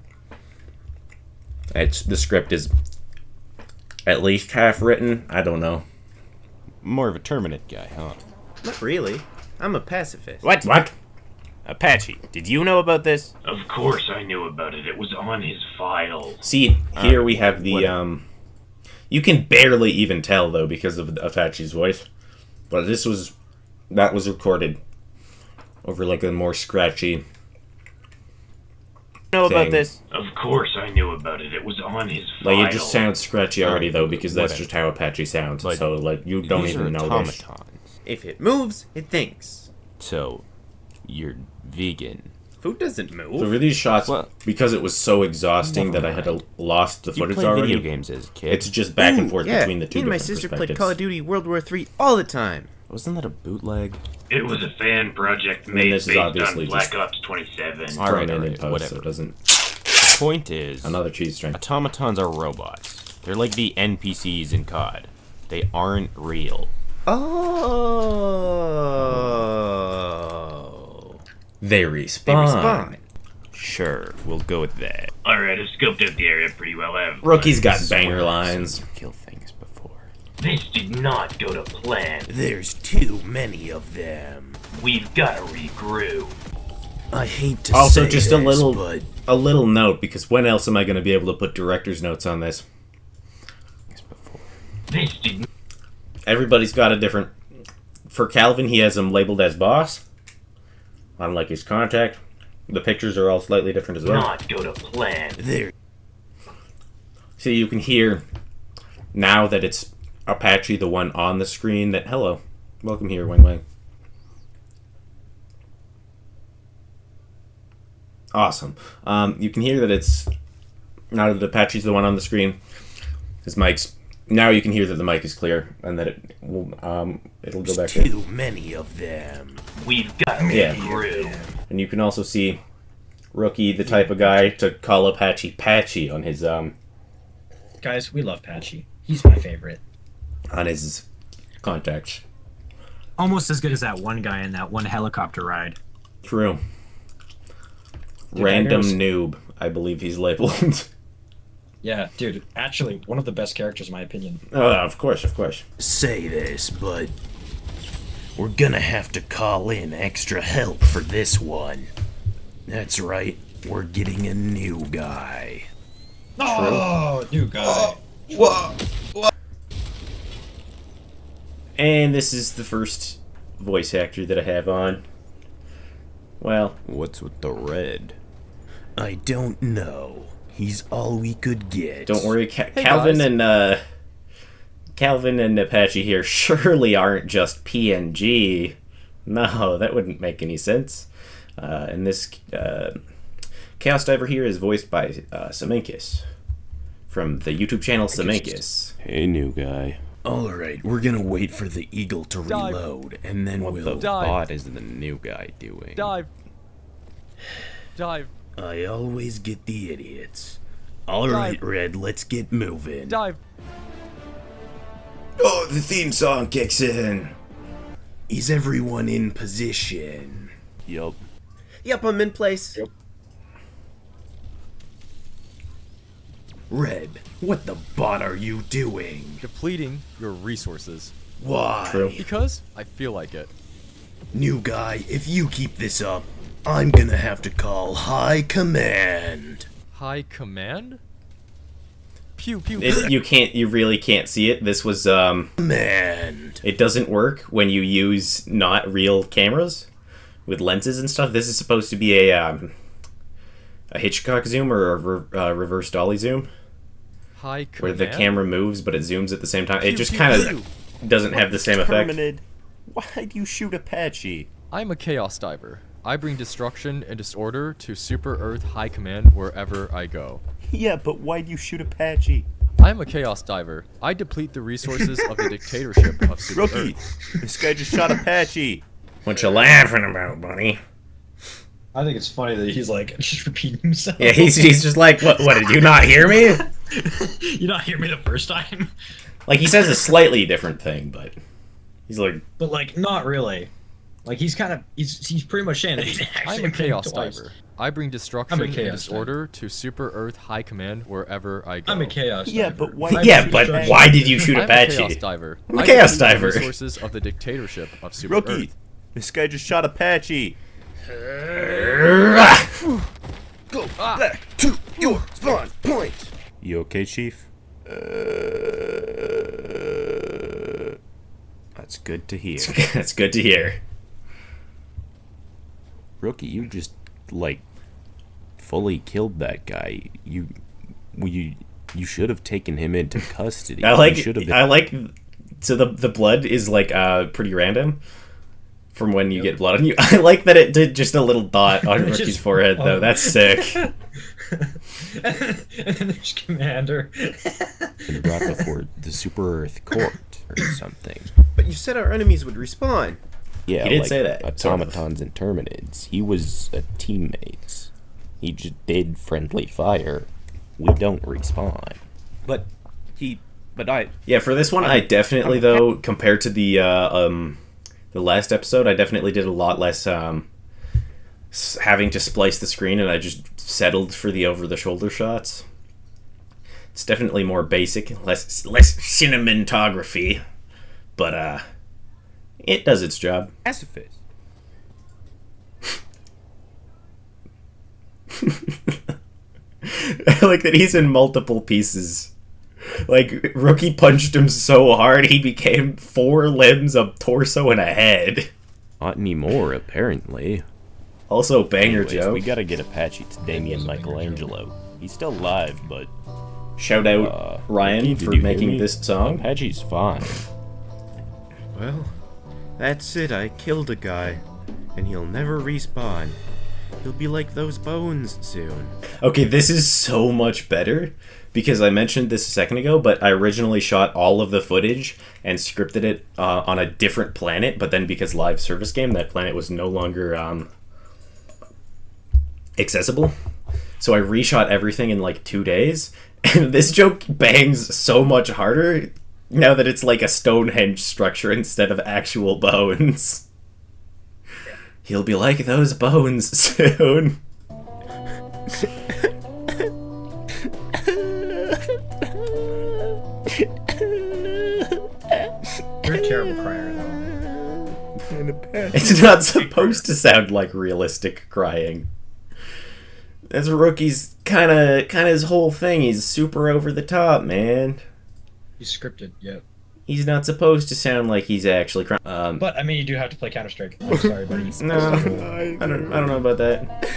The script is at least half written. I don't know. More of a Terminate guy, huh? Not really. I'm a pacifist. What? Apache, did you know about this? Of course I knew about it. It was on his file. See, here we have the, you can barely even tell, though, because of Apache's voice. But that was recorded over, like, a more scratchy Know thing. about this? Of course I knew about it. It was on his file. Like, it just sounds scratchy already, though, because that's just how Apache sounds. But so, like, you don't These even are know this. automatons. If it moves, it thinks. So, you're vegan. Food doesn't So move. for these shots, Well, because it was so exhausting that I had lost the You footage played already, video games as a kid. it's just back and Ooh, forth yeah. between the two Me and my different sister played perspectives. Call of Duty World War III all the time. Wasn't that a bootleg? It was a fan project mean, made this is based obviously on Black just- Ops 27. All right, Thrown in alright, post, whatever. so it doesn't. Point is, Another cheese string. automatons are robots. They're like the NPCs in COD. They aren't real. Oh. They They respawn. respawn. Sure, we'll go with that. Alright, I've scoped out the area pretty well. I have Rookie's got Swear banger I've lines. seen you kill things before. This did not go to plan. There's too many of them. We've got to regroup. I hate to Also, say just this, a little note, because when else am I going to be able to put director's notes on this? This did Everybody's got a different. For Calvin, he has him labeled as boss. Unlike his contact, the pictures are all slightly different as well. not go to plan. There. So you can hear now that it's Apache, the one on the screen. That hello, welcome here, Wing Wang. Awesome. You can hear that it's now that Apache's the one on the screen. His mic's now you can hear that the mic is clear and that it will it'll go back in. Too many of them. We've got to Yeah. regroup. And you can also see Rookie, the type of guy to call Apache Patchy on his Guys, we love Patchy. He's my favorite. contacts. almost as good as that one guy in that one helicopter ride. True. Random noob, I believe he's labeled. Yeah, dude, actually, one of the best characters in my opinion. Oh, of course, of course. Say this, but we're gonna have to call in extra help for this one. That's right, we're getting a new guy. Oh, new guy. And this is the first voice actor that I have on. Well, What's with the red? I don't know. He's all we could get. don't worry, Calvin and Apache here surely aren't just PNG. No, that wouldn't make any sense. And this Chaos Diver here is voiced by Semenkis from the YouTube channel Semenkis. Hey, new guy. Alright, we're gonna wait for the eagle to reload, and then What we'll... the bot is the new guy doing? Dive. I always get the idiots. Alright, Red, let's get moving. Dive. Oh, the theme song kicks in. Is everyone in position? Yup. Yep, I'm in place. Red, what the bot are you doing? Depleting your resources. Why? True. Because I feel like it. New guy, if you keep this up, I'm gonna have to call High Command. High command? Pew pew. You really can't see it. This was, Command. it doesn't work when you use not real cameras with lenses and stuff. This is supposed to be a Hitchcock zoom or a reverse dolly zoom, High where command. the camera moves but it zooms at the same time. It Pew, just pew, kind pew. of doesn't have the same effect. Terminated. Why'd you shoot Apache? I'm a chaos diver. I bring destruction and disorder to Super Earth High Command wherever I go. Yeah, but why'd you shoot Apache? I'm a chaos diver. I deplete the resources of the dictatorship of Super Rookie, Earth. this guy just shot Apache. What you laughing about, buddy? I think it's funny that he's like just repeating himself. Yeah, he's just like, what did you not hear me? You not hear me the first time? Like, he says a slightly different thing, but he's like, But like, not really. Like he's kind of he's pretty much saying that he's actually I'm a chaos twice. diver. I bring destruction and chaos disorder to Super Earth High Command wherever I go. I'm a chaos Yeah, diver. but why- yeah, but why did you shoot I'm Apache? a chaos diver. I'm a I chaos deplete the diver. resources of the dictatorship of Super Rookie, Earth. this guy just shot Apache. Go back to your spawn point. You okay, Chief? That's good to hear. That's good to hear. Rookie, you just, like, fully killed that guy. You should have taken him into custody. I like. You should have. I like. So the blood is like pretty random from when you get blood on you. I like that it did just a little dot on Just- Rookie's forehead though. That's sick. And then there's Commander. been brought before the Super Earth Court or something. But you said our enemies would respawn. Yeah, He did like say that, sort of. automatons and terminids. He was a teammate. He just did friendly fire. We don't respawn. But I Yeah, for this one, I definitely though compared to the last episode, I definitely did a lot less having to splice the screen, and I just settled for the over-the-shoulder shots. It's definitely more basic, less cinematography, but it does its job. pacifist. I like that he's in multiple pieces. Like, Rookie punched him so hard he became 4 limbs, a torso, and a head. Not anymore, apparently. Also, banger Anyways, joke. we gotta get Apache to Damien Michelangelo. He's still alive, but Shout out Ryan Rookie, for did you hear making me? this song. Apache's fine. Well, that's it. I killed a guy, and he'll never respawn. He'll be like those bones soon. Okay, this is so much better because I mentioned this a second ago, but I originally shot all of the footage and scripted it on a different planet, but then because live service game, that planet was no longer accessible. So I reshot everything in like 2 days, and this joke bangs so much harder Now that it's like a Stonehenge structure instead of actual bones. He'll be like those bones soon. You're a terrible crier, though. It's not supposed to sound like realistic crying. That's Rookie's kind of his whole thing. He's super over the top, man. He's scripted, yeah. He's not supposed to sound like he's actually crying. But I mean, you do have to play Counter-Strike. I'm sorry, buddy. No, I don't know about that.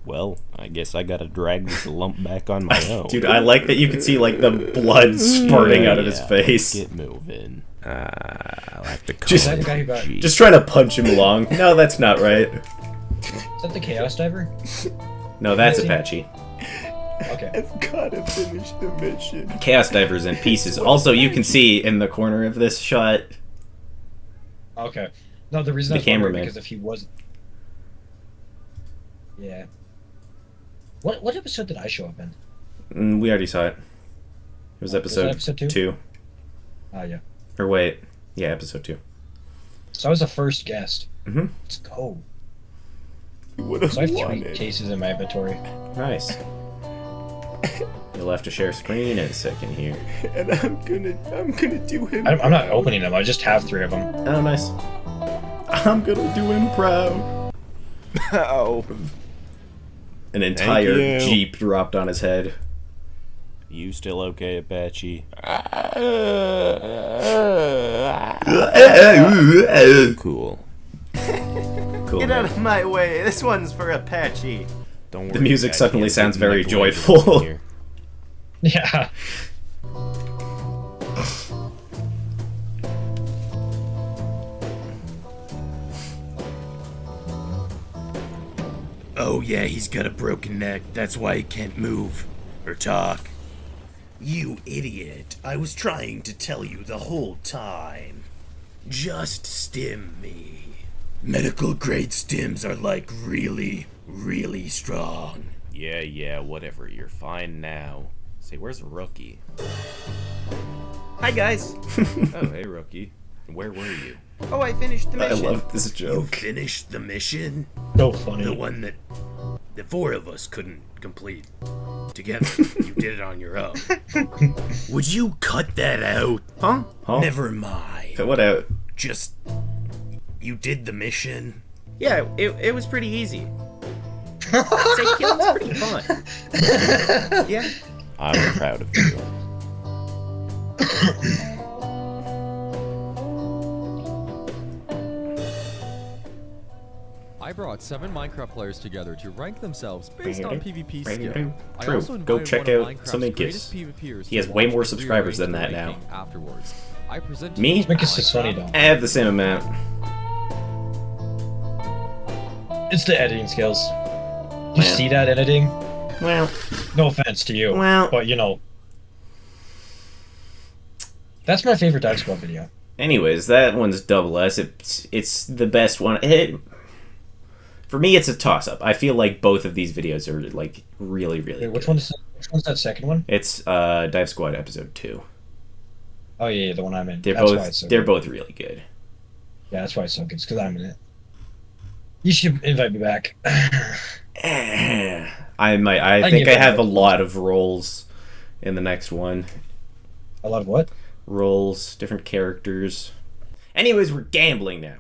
Well, I guess I gotta drag this lump back on my own. Dude, I like that you can see like the blood spurting out of his face. Get moving. I'll have to call Just trying to punch him along. No, that's not right. Is that the Chaos Diver? No, that's Apache. Okay. I've gotta finish the mission. Chaos Diver's in pieces. Also, you can see in the corner of this shot. Okay. No, the reason The I was wondering cameraman. because if he wasn't... Yeah. What episode did I show up in? We already saw it. It was episode, episode 2? 2. Oh, yeah. Or wait. Yeah, episode 2. So I was the first guest. Mm-hmm. Let's go. What So I have 3 cases in my inventory. Nice. You'll have to share screen in a second here. And I'm gonna do him. I'm not opening them. I just have 3 of them. Oh, nice. I'm gonna do him proud. Ow. An entire you. jeep dropped on his head. You still okay, Apache? Cool. Cool. Get out of my way. This one's for Apache. Don't worry. The music Apache, suddenly I'm sounds getting very microwave joyful. here. Yeah. Oh yeah, he's got a broken neck. That's why he can't move or talk. You idiot. I was trying to tell you the whole time. Just stim me. Medical grade stims are like really, really strong. Yeah, whatever. You're fine now. Say, where's Rookie? Hi, guys. Oh, hey, Rookie. Where were you? Oh, I finished the I mission. love this You joke. finished the mission? So funny. The one that the 4 of us couldn't complete together. You did it on your own. Would you cut that out? Huh? Never mind. Cut what out? Just you did the mission. Yeah, it was pretty easy. Say killing's pretty fun. Yeah. I'm proud of you. I brought 7 Minecraft players together to rank themselves based on PvP skill. I True. also Go invited check one of out Minecraft's some greatest Incus. PvPers He to has way watch more and subscribers than rearrange that the now. ranking afterwards. I presented Me? Minkus is funny, though. I have the same amount. It's the editing skills. You see that editing? Well, No offense to you. Well. But, you know. That's my favorite Dive Squad video. anyways, that one's double S. It's the best one. For me, it's a toss-up. I feel like both of these videos are like really, really Wait, which good. one's that second one? It's Dive Squad episode 2. Oh, yeah, the one I'm in. They're That's why both it's so they're good. both really good. Yeah, that's why it's so good. It's because I'm in it. You should invite me back. I might. I think I have a lot of roles in the next one. A lot of what? Roles, different characters. Anyways, we're gambling now.